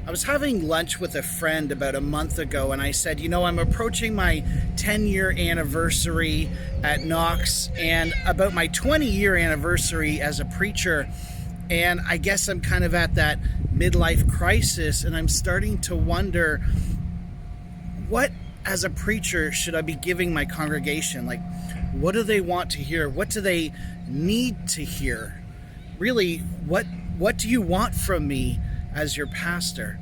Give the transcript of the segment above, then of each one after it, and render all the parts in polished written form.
I was having lunch with a friend about a month ago, and I said, I'm approaching my 10-year anniversary at Knox and about my 20-year anniversary as a preacher. And I guess I'm kind of at that midlife crisis, and I'm starting to wonder, what, as a preacher, should I be giving my congregation? Like, what do they want to hear? What do they need to hear? Really, what do you want from me as your pastor?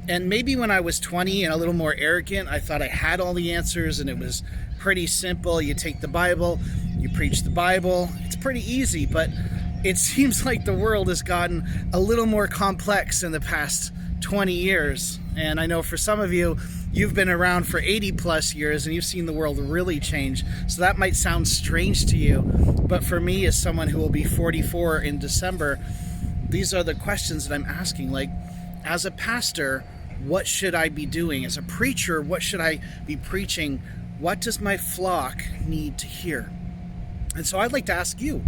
And maybe when I was 20 and a little more arrogant, I thought I had all the answers and it was pretty simple. You take the Bible, you preach the Bible. It's pretty easy, but it seems like the world has gotten a little more complex in the past 20 years. And I know for some of you, you've been around for 80 plus years and you've seen the world really change. So that might sound strange to you. But for me, as someone who will be 44 in December, these are the questions that I'm asking. Like, as a pastor, what should I be doing? As a preacher, what should I be preaching? What does my flock need to hear? And so I'd like to ask you,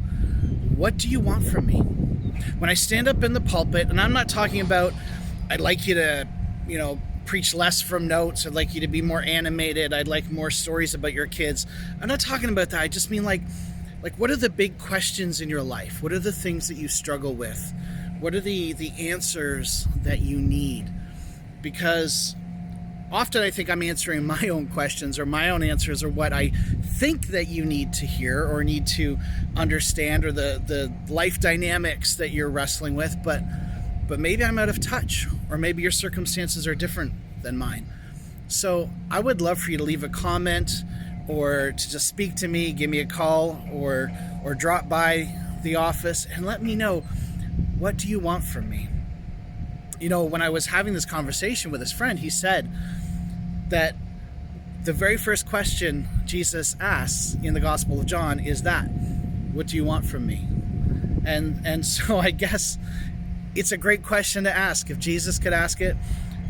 what do you want from me? When I stand up in the pulpit, and I'm not talking about, I'd like you to, preach less from notes. I'd like you to be more animated. I'd like more stories about your kids. I'm not talking about that. I just mean like what are the big questions in your life? What are the things that you struggle with? What are the answers that you need? Because often I think I'm answering my own questions, or my own answers, or what I think that you need to hear or need to understand, or the life dynamics that you're wrestling with, but maybe I'm out of touch, or maybe your circumstances are different than mine. So I would love for you to leave a comment, or to just speak to me, give me a call, or drop by the office and let me know, what do you want from me? When I was having this conversation with his friend, he said that the very first question Jesus asks in the Gospel of John is that, what do you want from me? And so I guess it's a great question to ask. If Jesus could ask it,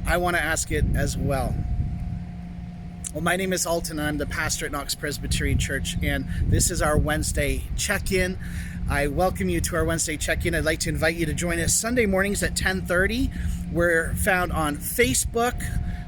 I want to ask it as well. Well, my name is Alton, and I'm the pastor at Knox Presbyterian Church, and this is our Wednesday check-in. I welcome you to our Wednesday check-in. I'd like to invite you to join us Sunday mornings at 10:30. We're found on Facebook.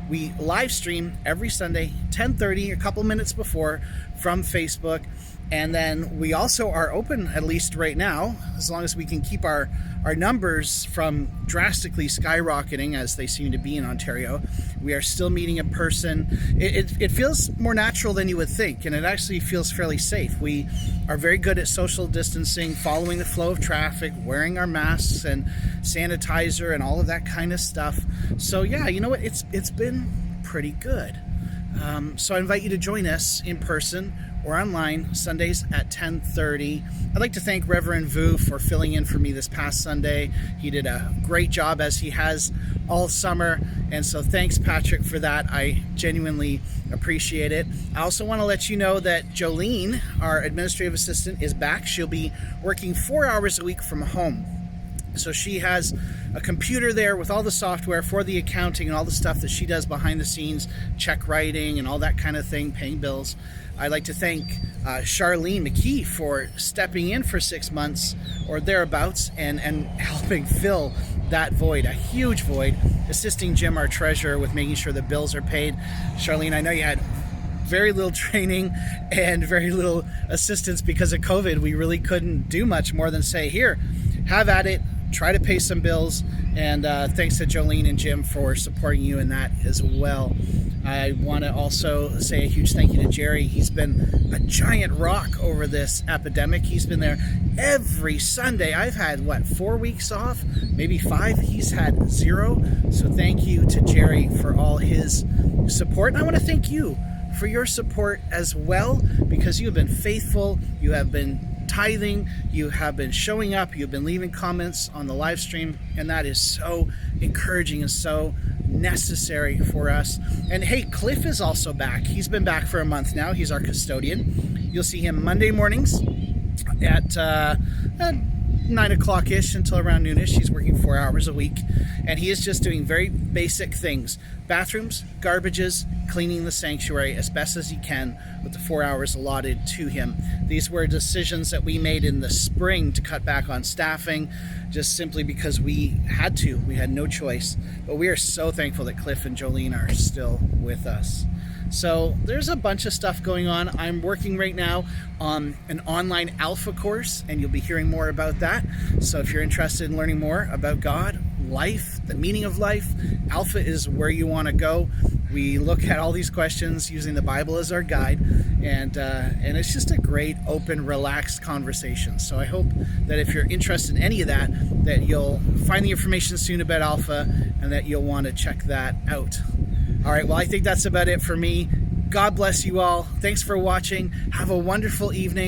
We live stream every Sunday, 10:30, a couple minutes before, from Facebook. And then we also are open, at least right now, as long as we can keep our numbers from drastically skyrocketing as they seem to be in Ontario. We are still meeting in person. It feels more natural than you would think, and it actually feels fairly safe. We are very good at social distancing, following the flow of traffic, wearing our masks and sanitizer and all of that kind of stuff. So yeah, you know what? It's been pretty good. So I invite you to join us in person or online Sundays at 10:30. I'd like to thank Reverend Vu for filling in for me this past Sunday. He did a great job, as he has all summer, and so thanks, Patrick, for that. I genuinely appreciate it. I also want to let you know that Jolene, our administrative assistant, is back. She'll be working 4 hours a week from home. So she has a computer there with all the software for the accounting and all the stuff that she does behind the scenes, check writing and all that kind of thing, paying bills. I'd like to thank Charlene McKee for stepping in for 6 months or thereabouts and helping fill that void, a huge void, assisting Jim, our treasurer, with making sure the bills are paid. Charlene, I know you had very little training and very little assistance because of COVID. We really couldn't do much more than say, here, have at it. Try to pay some bills, and thanks to Jolene and Jim for supporting you in that as well. I want to also say a huge thank you to Jerry. He's been a giant rock over this epidemic. He's been there every Sunday. I've had, 4 weeks off? Maybe 5. He's had 0. So thank you to Jerry for all his support. And I want to thank you for your support as well, because you have been faithful. You have been tithing, you have been showing up, you've been leaving comments on the live stream, and that is so encouraging and so necessary for us. And hey, Cliff is also back. He's been back for a month now. He's our custodian. You'll see him Monday mornings at 9 o'clock-ish until around noonish. He's working 4 hours a week, and he is just doing very basic things. Bathrooms, garbages, cleaning the sanctuary as best as he can with the 4 hours allotted to him. These were decisions that we made in the spring to cut back on staffing, just simply because we had to. We had no choice. But we are so thankful that Cliff and Jolene are still with us. So there's a bunch of stuff going on. I'm working right now on an online alpha course, and you'll be hearing more about that. So if you're interested in learning more about God, life, the meaning of life, alpha is where you want to go. We look at all these questions using the Bible as our guide, and it's just a great, open, relaxed conversation. So I hope that if you're interested in any of that, that you'll find the information soon about alpha, and that you'll want to check that out. All right, well, I think that's about it for me. God bless you all. Thanks for watching. Have a wonderful evening.